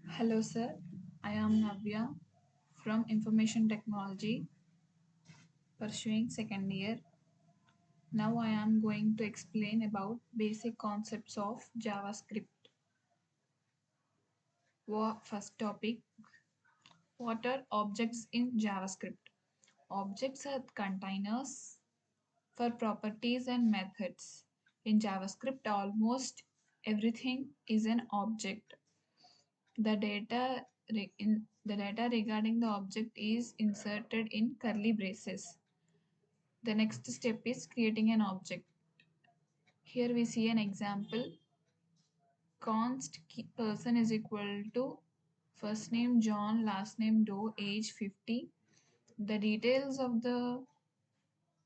Hello, sir. I am Navya from Information Technology, pursuing second year. Now I am going to explain about basic concepts of JavaScript. First topic: what are objects in JavaScript? Objects are containers for properties and methods. In JavaScript, almost everything is an object. The data regarding the object is inserted in curly braces. The next step is creating an object. Here we see an example. Const person is equal to first name John, last name Doe, age 50. The details of the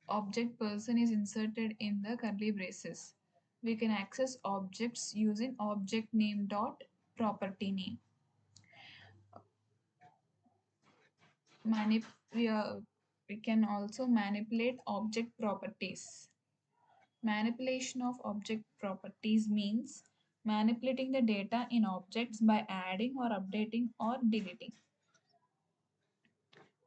object person is inserted in the curly braces. We can access objects using object name dot property name. Manip- we, are, we can also manipulate object properties. Manipulation of object properties means manipulating the data in objects by adding or updating or deleting.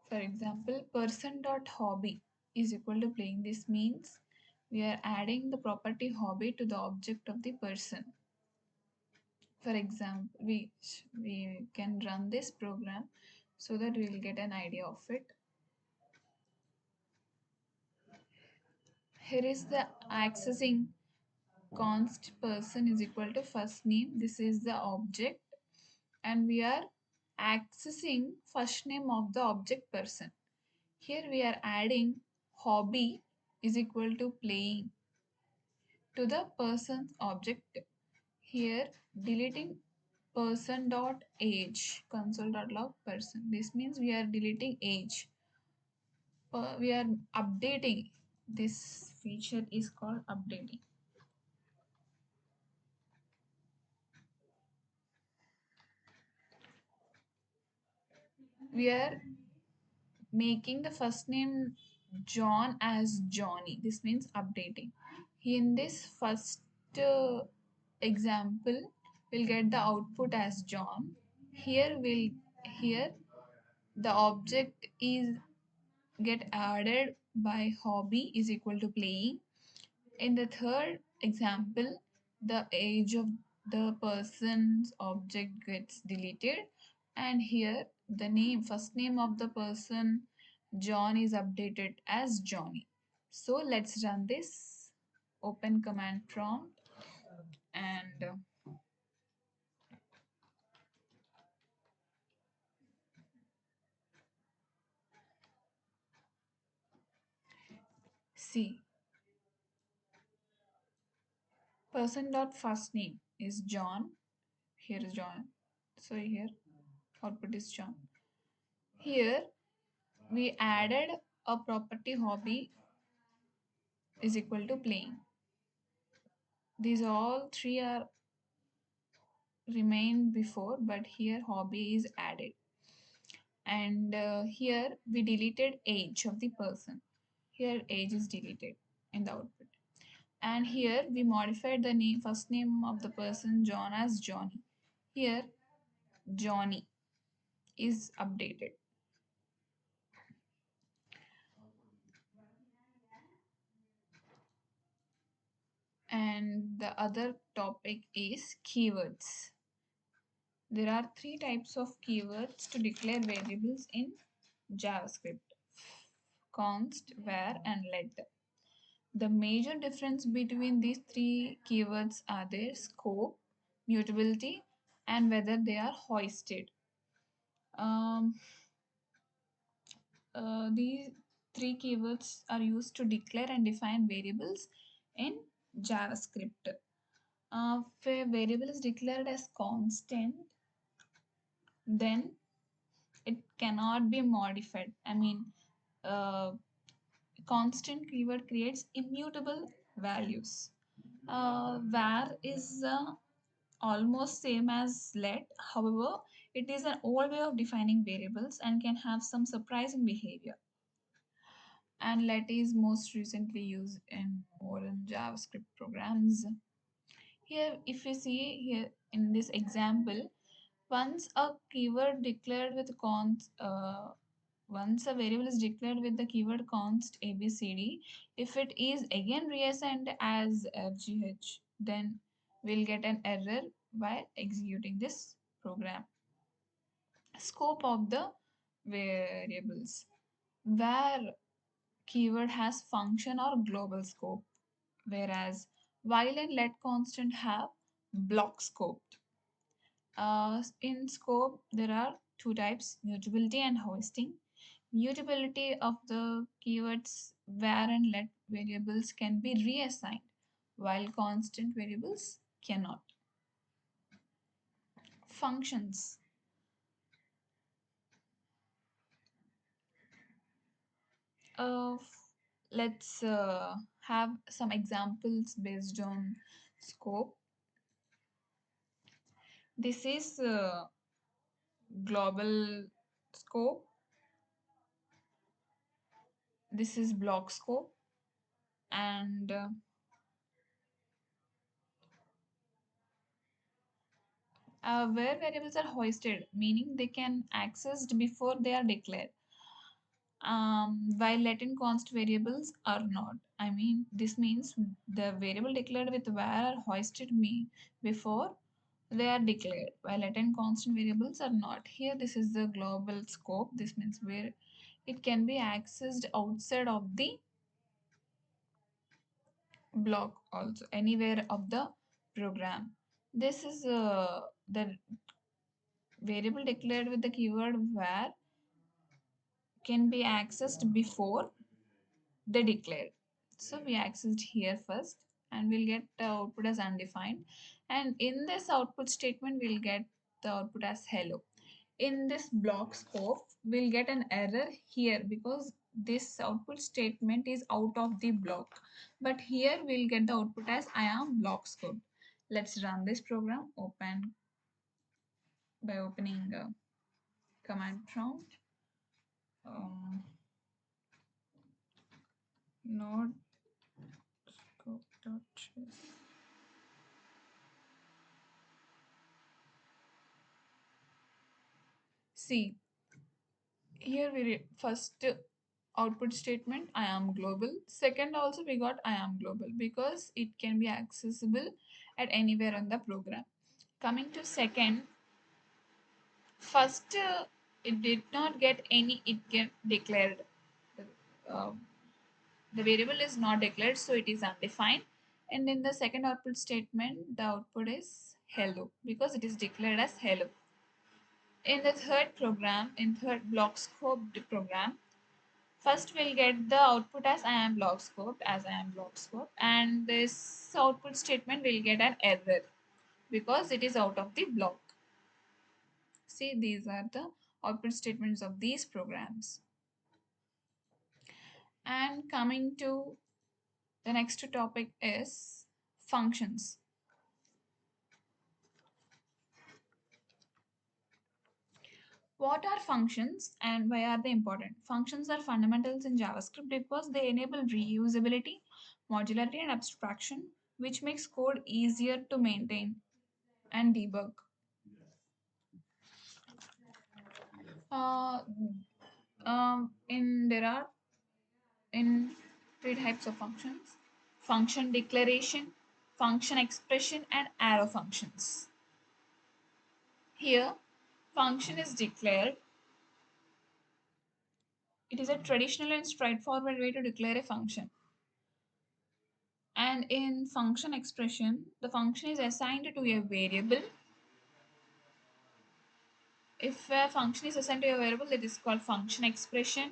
For example, person.hobby is equal to playing. This means we are adding the property hobby to the object of the person. For example, we can run this program so that we will get an idea of it. Here is the accessing const person is equal to first name. This is the object and we are accessing first name of the object person. Here we are adding hobby is equal to playing to the person's object. Here deleting person dot age console dot log person. This means we are deleting age. We are updating. This feature is called updating. We are making the first name John as Johnny. This means updating. In this first example, we'll get the output as John. Here the object is get added by hobby is equal to playing. In the third example, the age of the person's object gets deleted, and here the first name of the person John is updated as Johnny. So let's run this. Open command prompt and see person dot first name is John. Here is John. So here output is John. Here we added a property hobby is equal to playing. These all three are remain before, but here hobby is added. And here we deleted age of the person. Here age is deleted in the output. And here we modified the name first name of the person John as Johnny. Here Johnny is updated. And the other topic is keywords. There are three types of keywords to declare variables in JavaScript: const, var, and let. The major difference between these three keywords are their scope, mutability, and whether they are hoisted. Um, these three keywords are used to declare and define variables in JavaScript. If a variable is declared as constant, then it cannot be modified. Uh, constant keyword creates immutable values. Var is almost same as let. However, it is an old way of defining variables and can have some surprising behavior. And let is most recently used in modern JavaScript programs. Here, if you see here in this example, Once a keyword declared with once a variable is declared with the keyword const abcd, if it is again reassigned as fgh, then we'll get an error while executing this program. Scope of the variables, where keyword has function or global scope, whereas while and let constant have block scope. In scope, there are two types: mutability and hoisting. Mutability of the keywords where and let variables can be reassigned, while constant variables cannot. Functions. Uh, let's have some examples based on scope. This is global scope. This is block scope, and where variables are hoisted, meaning they can accessed before they are declared, while let in const variables are not. I mean, this means the variable declared with where are hoisted me before they are declared, while let in constant variables are not. Here, this is the global scope. This means where it can be accessed outside of the block, also anywhere of the program. This is the variable declared with the keyword where can be accessed before they declared. So we accessed here first, and we'll get the output as undefined. And in this output statement, we'll get the output as hello. In this block scope, we'll get an error here because this output statement is out of the block. But here we'll get the output as I am block scope. Let's run this program. Open by opening command prompt. Node scope.trace. See, here first output statement I am global. Second also we got I am global because it can be accessible at anywhere on the program. Coming to second, first it did not get any, it get declared. Uh, the variable is not declared, so it is undefined. And in the second output statement, the output is hello because it is declared as hello. In the third program, in third block scoped program, first we'll get the output as I am block scoped, as I am block scoped, and this output statement will get an error because it is out of the block. See, these are the output statements of these programs. And coming to the next topic is functions. What are functions and why are they important? Functions are fundamentals in JavaScript because they enable reusability, modularity, and abstraction, which makes code easier to maintain and debug. Uh, in there are in three types of functions: function declaration, function expression, and arrow functions. Here, function is declared. It is a traditional and straightforward way to declare a function. And in function expression, the function is assigned to a variable. If a function is assigned to a variable, it is called function expression.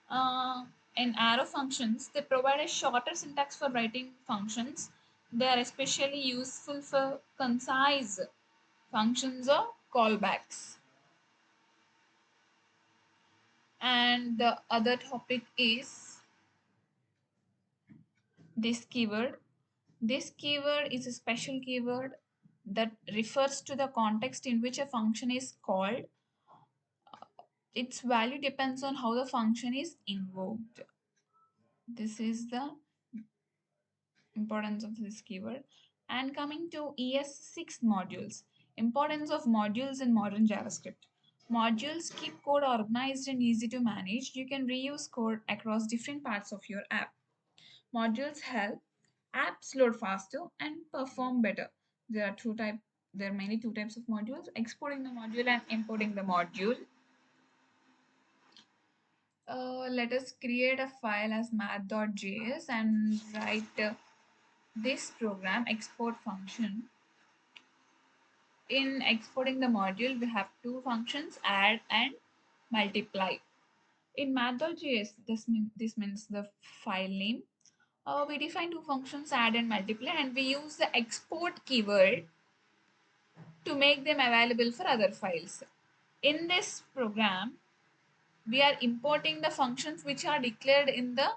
Uh, in arrow functions, they provide a shorter syntax for writing functions. They are especially useful for concise functions or callbacks. And the other topic is this keyword. This keyword is a special keyword that refers to the context in which a function is called. Its value depends on how the function is invoked. This is the importance of this keyword. And coming to ES6 modules. Importance of modules in modern JavaScript. Modules keep code organized and easy to manage. You can reuse code across different parts of your app. Modules help apps load faster and perform better. There are two type. There are mainly two types of modules: exporting the module and importing the module. Let us create a file as math.js and write this program export function. In exporting the module, we have two functions, add and multiply. In math.js, this means the file name. We define two functions, add and multiply, and we use the export keyword to make them available for other files. In this program, we are importing the functions which are declared in the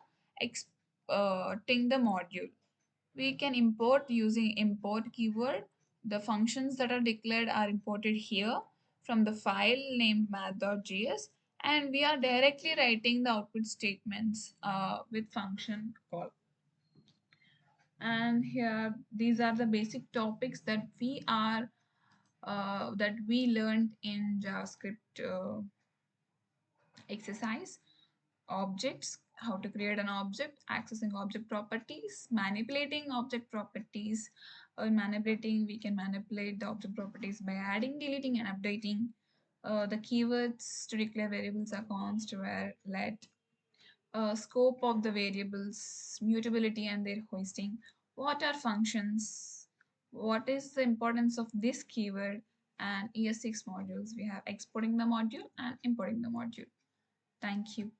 exporting the module. We can import using import keyword. The functions that are declared are imported here from the file named math.js, and we are directly writing the output statements with function call. And here these are the basic topics that we learned in JavaScript exercise. Objects, how to create an object, accessing object properties, manipulating object properties. Manipulating, we can manipulate the object properties by adding, deleting, and updating. The keywords to declare variables are const, where, let. Scope of the variables, mutability and their hoisting. What are functions? What is the importance of this keyword? And ES6 modules. We have exporting the module and importing the module. Thank you.